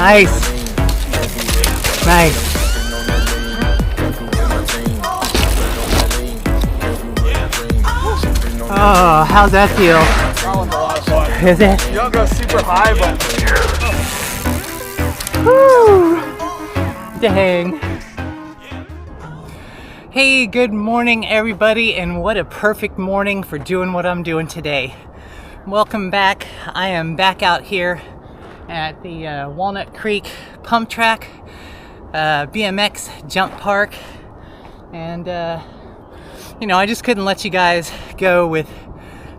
Nice. Nice. Oh, how's that feel? That one's a lot of fun. Is it? You don't go super high, but... Woo! Dang. Hey, good morning everybody, and what a perfect morning for doing what I'm doing today. Welcome back. I am back out here at the Walnut Creek Pump Track, BMX jump park, and you know, I just couldn't let you guys go with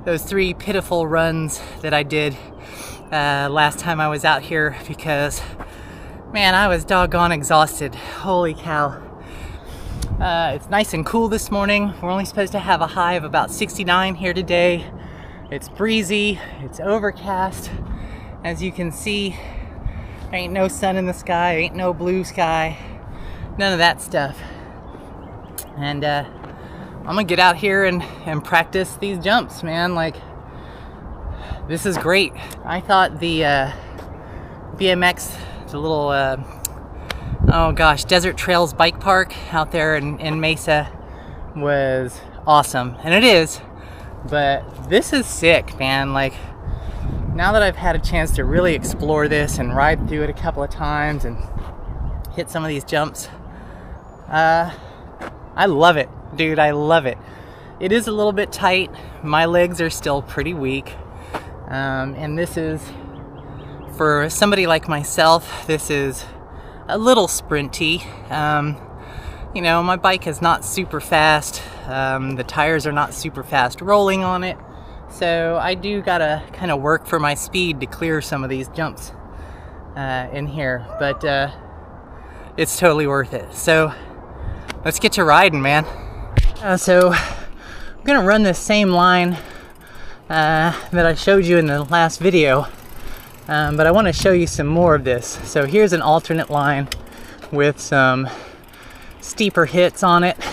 those 3 pitiful runs that I did last time I was out here because, man, I was doggone exhausted. Holy cow. It's nice and cool this morning. We're only supposed to have a high of about 69 here today. It's breezy, it's overcast. As you can see, there ain't no sun in the sky, ain't no blue sky, none of that stuff. And I'm gonna get out here and practice these jumps, man. Like, this is great. I thought the BMX, the little, oh gosh, Desert Trails Bike Park out there in Mesa was awesome. And it is, but this is sick, man. Like, now that I've had a chance to really explore this and ride through it a couple of times and hit some of these jumps, I love it, dude. I love it. It is a little bit tight. My legs are still pretty weak. And this is, for somebody like myself, this is a little sprinty. You know, my bike is not super fast. The tires are not super fast rolling on it. So I do gotta kind of work for my speed to clear some of these jumps in here. But it's totally worth it. So let's get to riding, man. So I'm gonna run this same line that I showed you in the last video, but I want to show you some more of this. So here's an alternate line with some steeper hits on it.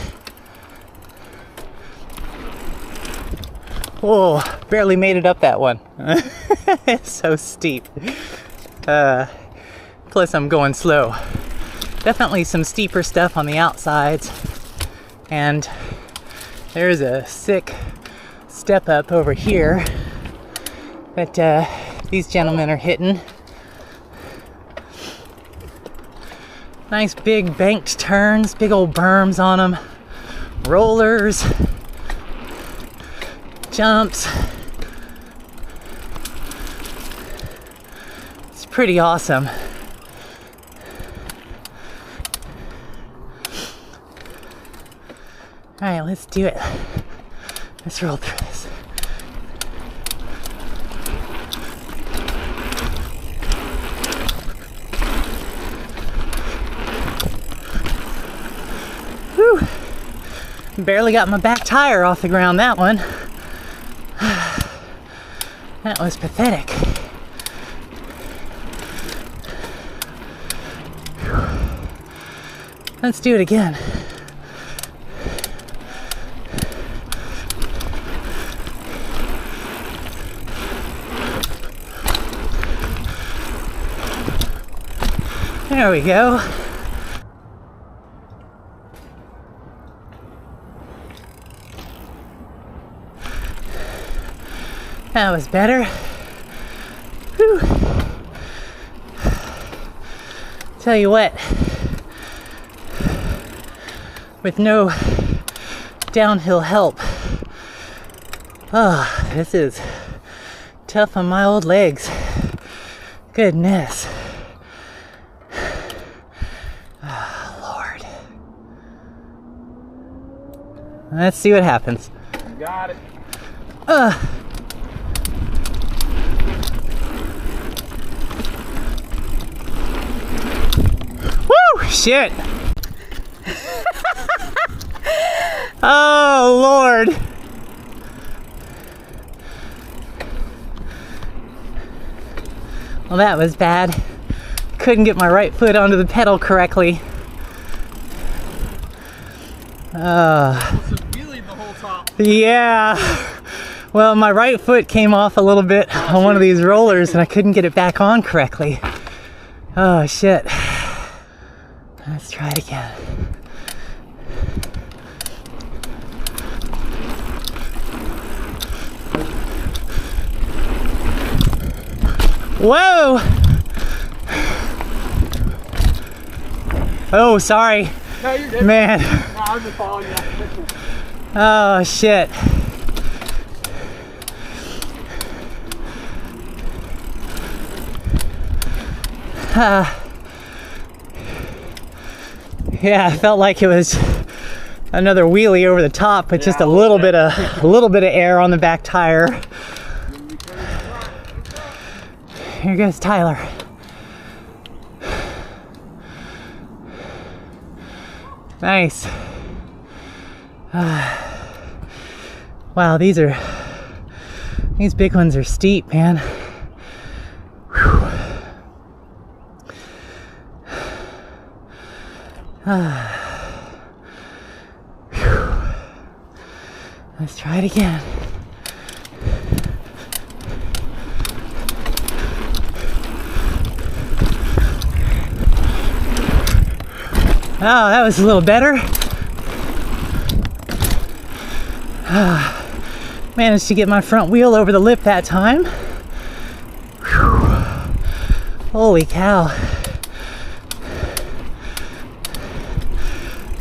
Whoa, barely made it up that one. It's so steep. Plus I'm going slow. Definitely some steeper stuff on the outsides, and there's a sick step up over here that these gentlemen are hitting. Nice big banked turns, big old berms on them, rollers, jumps. It's pretty awesome. All right, let's do it. Let's roll through this. Whew. Barely got my back tire off the ground, that one. That was pathetic. Let's do it again. There we go. That was better. Whew. Tell you what, with no downhill help, oh, this is tough on my old legs. Goodness. Let's see what happens. Got it. Woo! Shit! Oh, Lord! Well, that was bad. Couldn't get my right foot onto the pedal correctly. Yeah. Well, my right foot came off a little bit on one of these rollers and I couldn't get it back on correctly. Oh shit. Let's try it again. Whoa! Oh, sorry. No, you're good. Man. No, I'm just following you. Oh shit. Yeah, I felt like it was another wheelie over the top, but just a little bit of air on the back tire. Here goes Tyler. Nice. Wow, these big ones are steep, man. Whew. Let's try it again. Oh, that was a little better. Managed to get my front wheel over the lip that time. Whew. Holy cow.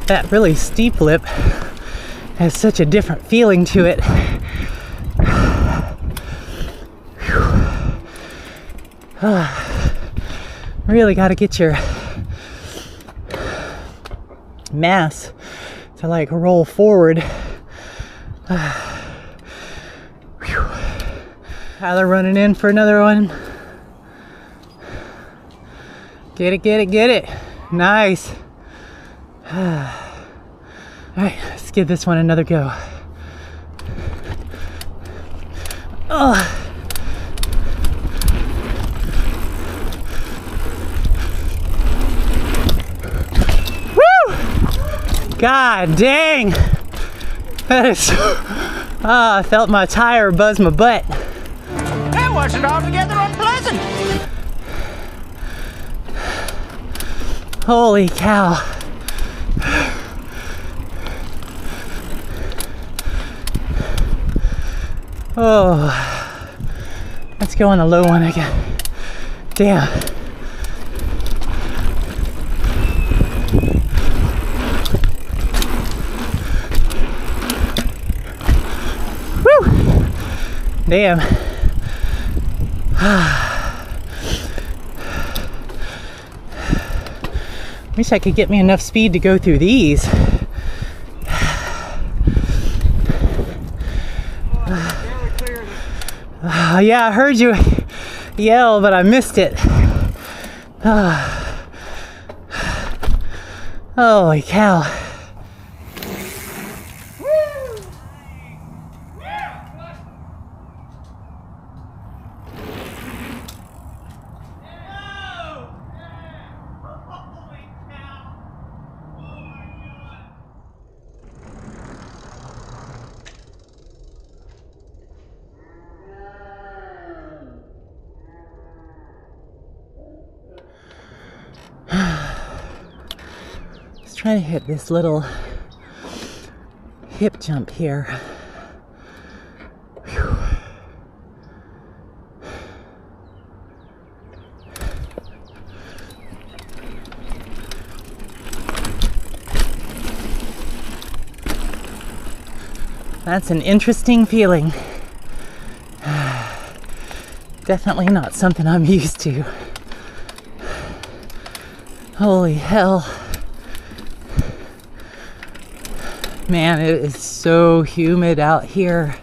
That really steep lip has such a different feeling to it. Really got to get your mass to like roll forward. Tyler running in for another one. Get it, get it, get it. Nice. Alright, let's give this one another go. Oh. God dang! That is. I felt my tire buzz my butt. That wasn't altogether unpleasant. Holy cow. Oh. Let's go on the low one again. Damn. Damn. Wish I could get me enough speed to go through these. Yeah, I heard you yell, but I missed it. Holy cow. Let's try to hit this little hip jump here. Whew. That's an interesting feeling. Definitely not something I'm used to. Holy hell. Man, it is so humid out here.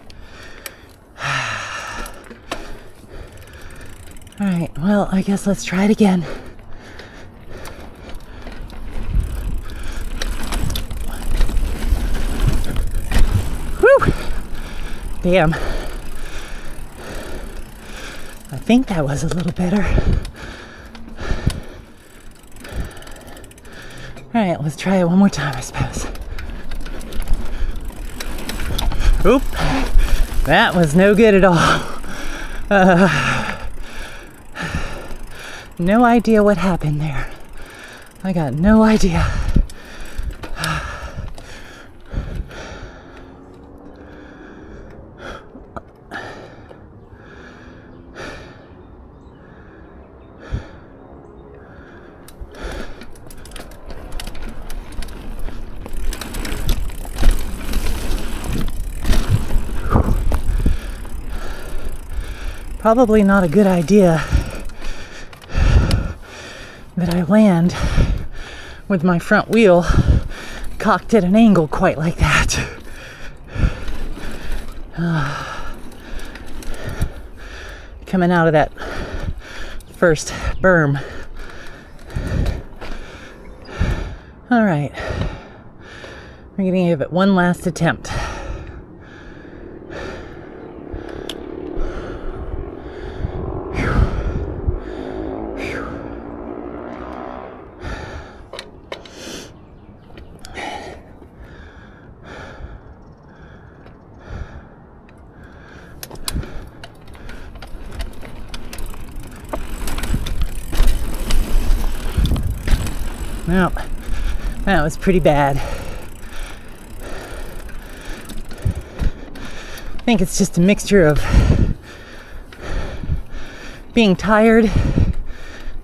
Alright, well, I guess let's try it again. Whew! Damn. I think that was a little better. Alright, let's try it one more time, I suppose. Oop! That was no good at all. No idea what happened there. I got no idea. Probably not a good idea that I land with my front wheel cocked at an angle quite like that. Coming out of that first berm. All right, we're gonna give it one last attempt. No, that was pretty bad. I think it's just a mixture of being tired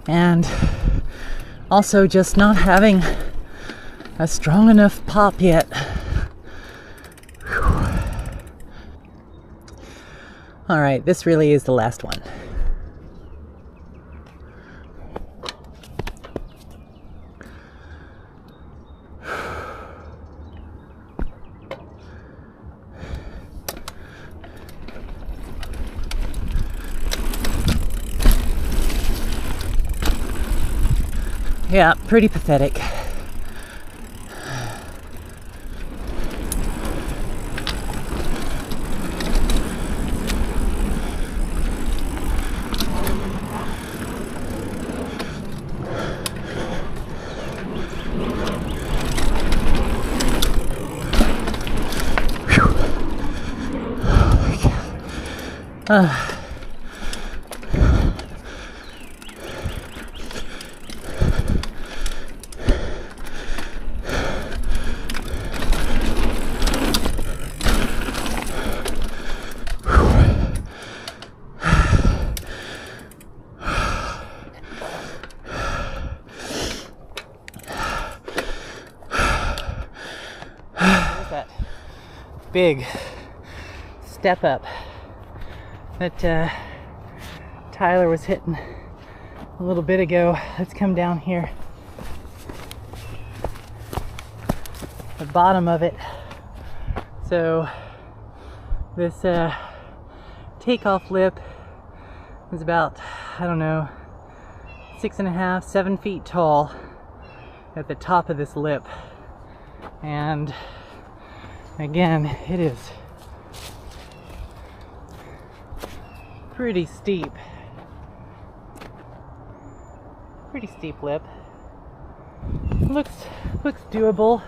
and also just not having a strong enough pop yet. Whew. All right, this really is the last one. Yeah, pretty pathetic. That big step up that Tyler was hitting a little bit ago. Let's come down here. The bottom of it. So this takeoff lip is about, I don't know, 6.5, 7 feet tall at the top of this lip. And again, it is pretty steep. Pretty steep lip. Looks doable.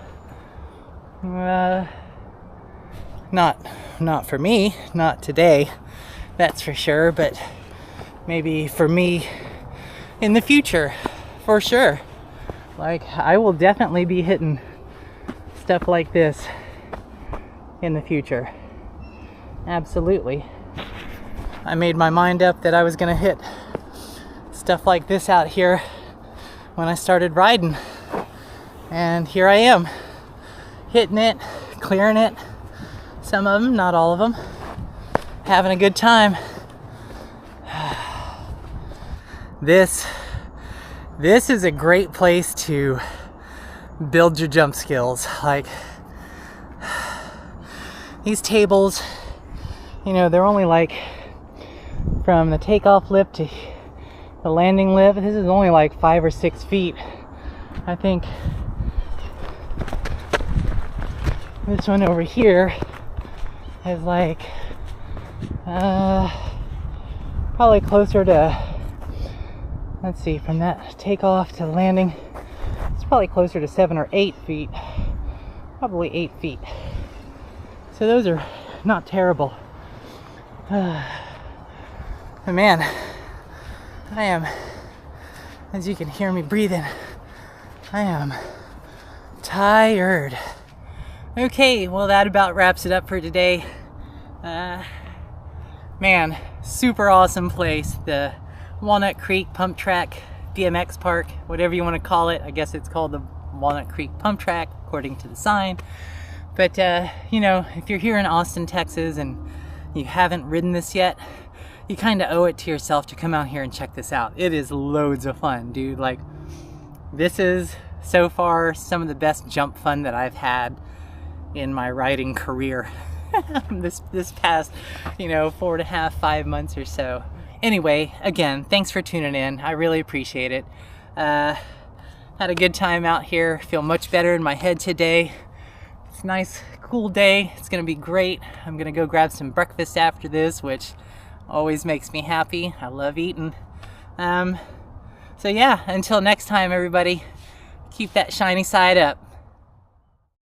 Not for me, not today, that's for sure, but maybe for me in the future, for sure. Like, I will definitely be hitting stuff like this in the future. Absolutely. I made my mind up that I was gonna hit stuff like this out here when I started riding, and here I am, hitting it, clearing it, some of them, not all of them, having a good time. This is a great place to build your jump skills. Like, these tables, you know, they're only like from the takeoff lip to the landing lip. This is only like 5 or 6 feet. I think this one over here is like probably closer to, let's see, from that takeoff to landing, it's probably closer to 7 or 8 feet. Probably 8 feet. So those are not terrible. But man, I am As you can hear me breathing, I am tired. Okay, well that about wraps it up for today. Man, super awesome place. The Walnut Creek Pump Track, BMX Park, whatever you want to call it. I guess it's called the Walnut Creek Pump Track according to the sign. But you know, if you're here in Austin, Texas and you haven't ridden this yet, you kind of owe it to yourself to come out here and check this out. It is loads of fun, dude. Like, this is so far some of the best jump fun that I've had in my riding career. this past, you know, 4.5, 5 months or so. Anyway, again, thanks for tuning in. I really appreciate it. Had a good time out here. Feel much better in my head today. It's a nice, cool day. It's gonna be great. I'm gonna go grab some breakfast after this, which always makes me happy. I love eating. So yeah, until next time, everybody, keep that shiny side up.